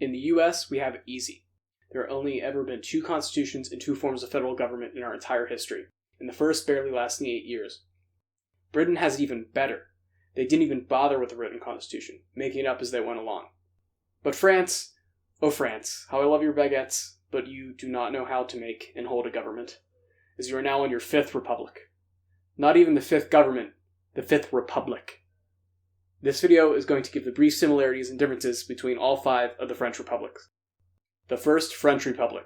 In the US, we have it easy. There have only ever been 2 constitutions and 2 forms of federal government in our entire history, and the first barely lasting 8 years. Britain has it even better. They didn't even bother with a written constitution, making it up as they went along. But France, oh France, how I love your baguettes, but you do not know how to make and hold a government, as you are now in your 5th republic. Not even the 5th government, the 5th republic. This video is going to give the brief similarities and differences between all 5 of the French republics. The First French Republic.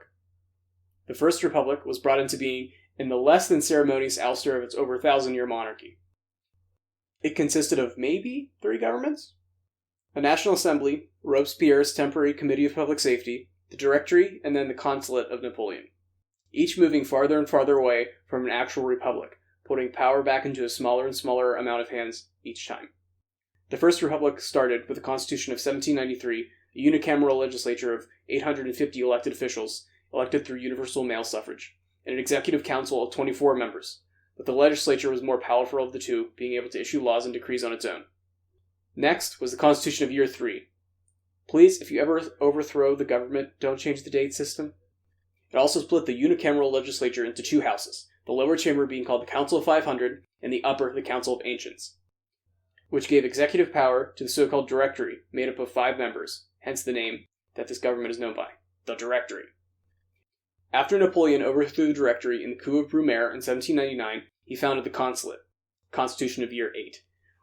The First Republic was brought into being in the less than ceremonious ouster of its over 1,000-year monarchy. It consisted of maybe 3 governments? A National Assembly, Robespierre's Temporary Committee of Public Safety, the Directory, and then the Consulate of Napoleon. Each moving farther and farther away from an actual republic, putting power back into a smaller and smaller amount of hands each time. The First Republic started with the Constitution of 1793, a unicameral legislature of 850 elected officials, elected through universal male suffrage, and an executive council of 24 members, but the legislature was more powerful of the two, being able to issue laws and decrees on its own. Next was the Constitution of Year 3. Please, if you ever overthrow the government, don't change the date system. It also split the unicameral legislature into 2 houses, the lower chamber being called the Council of 500, and the upper the Council of Ancients, which gave executive power to the so-called Directory, made up of 5 members, hence the name that this government is known by, the Directory. After Napoleon overthrew the Directory in the coup of Brumaire in 1799, he founded the Consulate, Constitution of Year 8,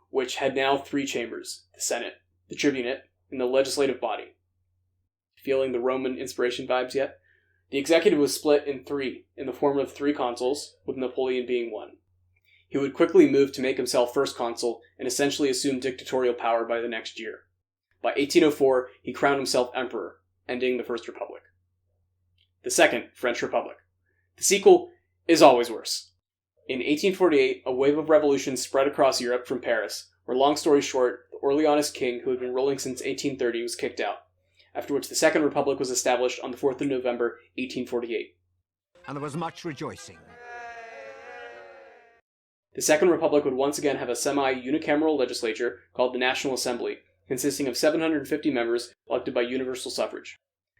which had now 3 chambers, the Senate, the Tribunate, and the legislative body. Feeling the Roman inspiration vibes yet? The executive was split in 3, in the form of 3 consuls, with Napoleon being one. He would quickly move to make himself first consul and essentially assume dictatorial power by the next year. By 1804, he crowned himself emperor, ending the First Republic. The Second French Republic. The sequel is always worse. In 1848, a wave of revolution spread across Europe from Paris, where, long story short, the Orleanist king who had been ruling since 1830 was kicked out, after which the Second Republic was established on the 4th of November, 1848. And there was much rejoicing. The Second Republic would once again have a semi-unicameral legislature called the National Assembly, consisting of 750 members elected by universal suffrage,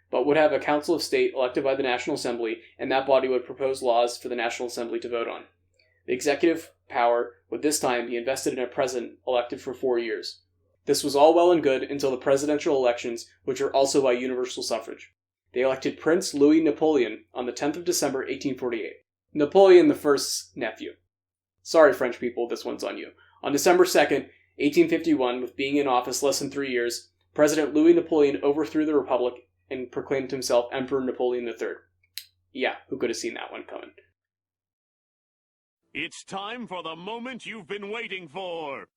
but would have a Council of State elected by the National Assembly, and that body would propose laws for the National Assembly to vote on. The executive power would this time be invested in a president elected for 4 years. This was all well and good until the presidential elections, which are also by universal suffrage. They elected Prince Louis Napoleon on the 10th of December 1848. Napoleon I's nephew. Sorry, French people, this one's on you. On December 2nd, 1851, with being in office less than 3 years, President Louis Napoleon overthrew the Republic and proclaimed himself Emperor Napoleon III. Yeah, who could have seen that one coming? It's time for the moment you've been waiting for.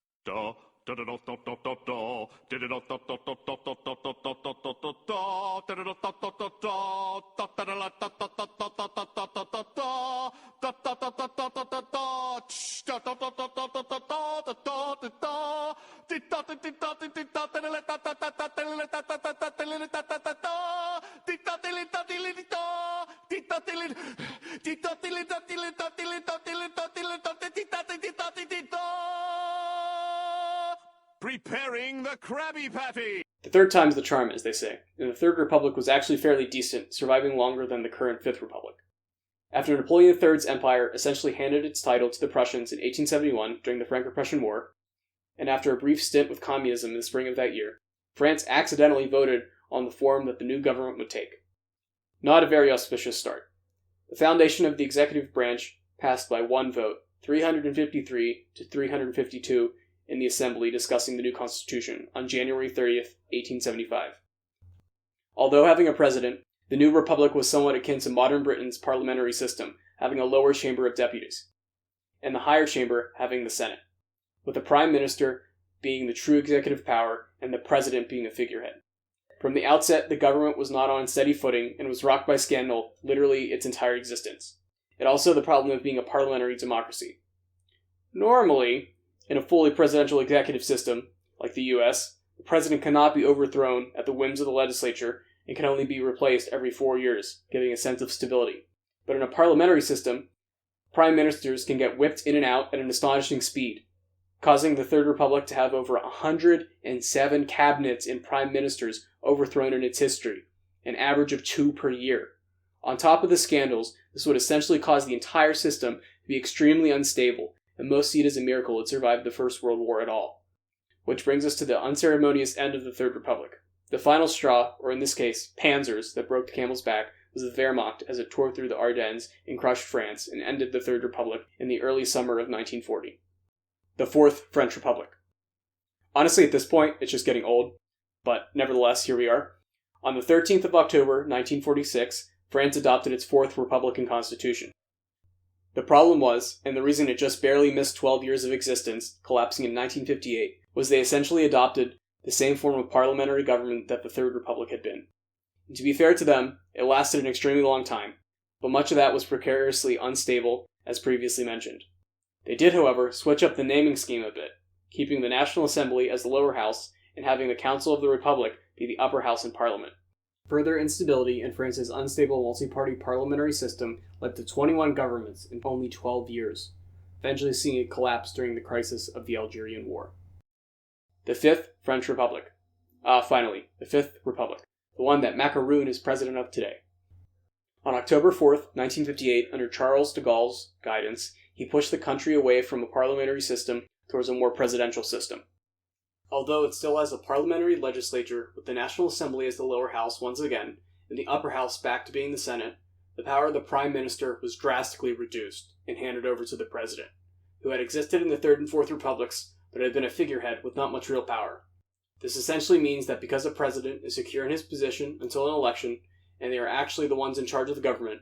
Preparing the Krabby Patty! The third time's the charm, as they say, and the Third Republic was actually fairly decent, surviving longer than the current Fifth Republic. After Napoleon III's empire essentially handed its title to the Prussians in 1871 during the Franco-Prussian War, and after a brief stint with communism in the spring of that year, France accidentally voted on the form that the new government would take. Not a very auspicious start. The foundation of the executive branch passed by one vote, 353 to 352, in the Assembly discussing the new constitution on January 30th, 1875. Although having a president, the new republic was somewhat akin to modern Britain's parliamentary system, having a lower chamber of deputies, and the higher chamber having the Senate, with the prime minister being the true executive power and the president being the figurehead. From the outset, the government was not on steady footing and was rocked by scandal literally its entire existence. It also had the problem of being a parliamentary democracy. Normally, in a fully presidential executive system, like the US, the president cannot be overthrown at the whims of the legislature and can only be replaced every 4 years, giving a sense of stability. But in a parliamentary system, prime ministers can get whipped in and out at an astonishing speed. causing the Third Republic to have over 107 cabinets and prime ministers overthrown in its history, an average of 2 per year. On top of the scandals, this would essentially cause the entire system to be extremely unstable, and most see it as a miracle it survived the First World War at all. Which brings us to the unceremonious end of the Third Republic. The final straw, or in this case, panzers, that broke the camel's back was the Wehrmacht as it tore through the Ardennes and crushed France and ended the Third Republic in the early summer of 1940. The Fourth French Republic. Honestly, at this point, it's just getting old, but nevertheless, here we are. On the 13th of October, 1946, France adopted its Fourth Republican Constitution. The problem was, and the reason it just barely missed 12 years of existence, collapsing in 1958, was they essentially adopted the same form of parliamentary government that the Third Republic had been. And to be fair to them, it lasted an extremely long time, but much of that was precariously unstable, as previously mentioned. They did, however, switch up the naming scheme a bit, keeping the National Assembly as the lower house and having the Council of the Republic be the upper house in Parliament. Further instability in France's unstable multi-party parliamentary system led to 21 governments in only 12 years, eventually seeing it collapse during the crisis of the Algerian War. The Fifth French Republic. Finally, the Fifth Republic, the one that Macaroon is president of today. On October 4th, 1958, under Charles de Gaulle's guidance, he pushed the country away from a parliamentary system towards a more presidential system. Although it still has a parliamentary legislature with the National Assembly as the lower house once again, and the upper house back to being the Senate, the power of the Prime Minister was drastically reduced and handed over to the President, who had existed in the Third and Fourth Republics but had been a figurehead with not much real power. This essentially means that because a president is secure in his position until an election, and they are actually the ones in charge of the government,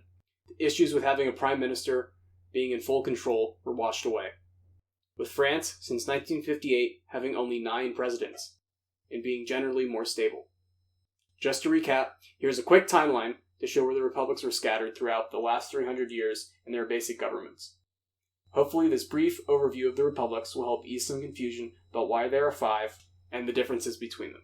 the issues with having a Prime Minister being in full control were washed away. With France, since 1958, having only 9 presidents, and being generally more stable. Just to recap, here's a quick timeline to show where the republics were scattered throughout the last 300 years and their basic governments. Hopefully this brief overview of the republics will help ease some confusion about why there are 5 and the differences between them.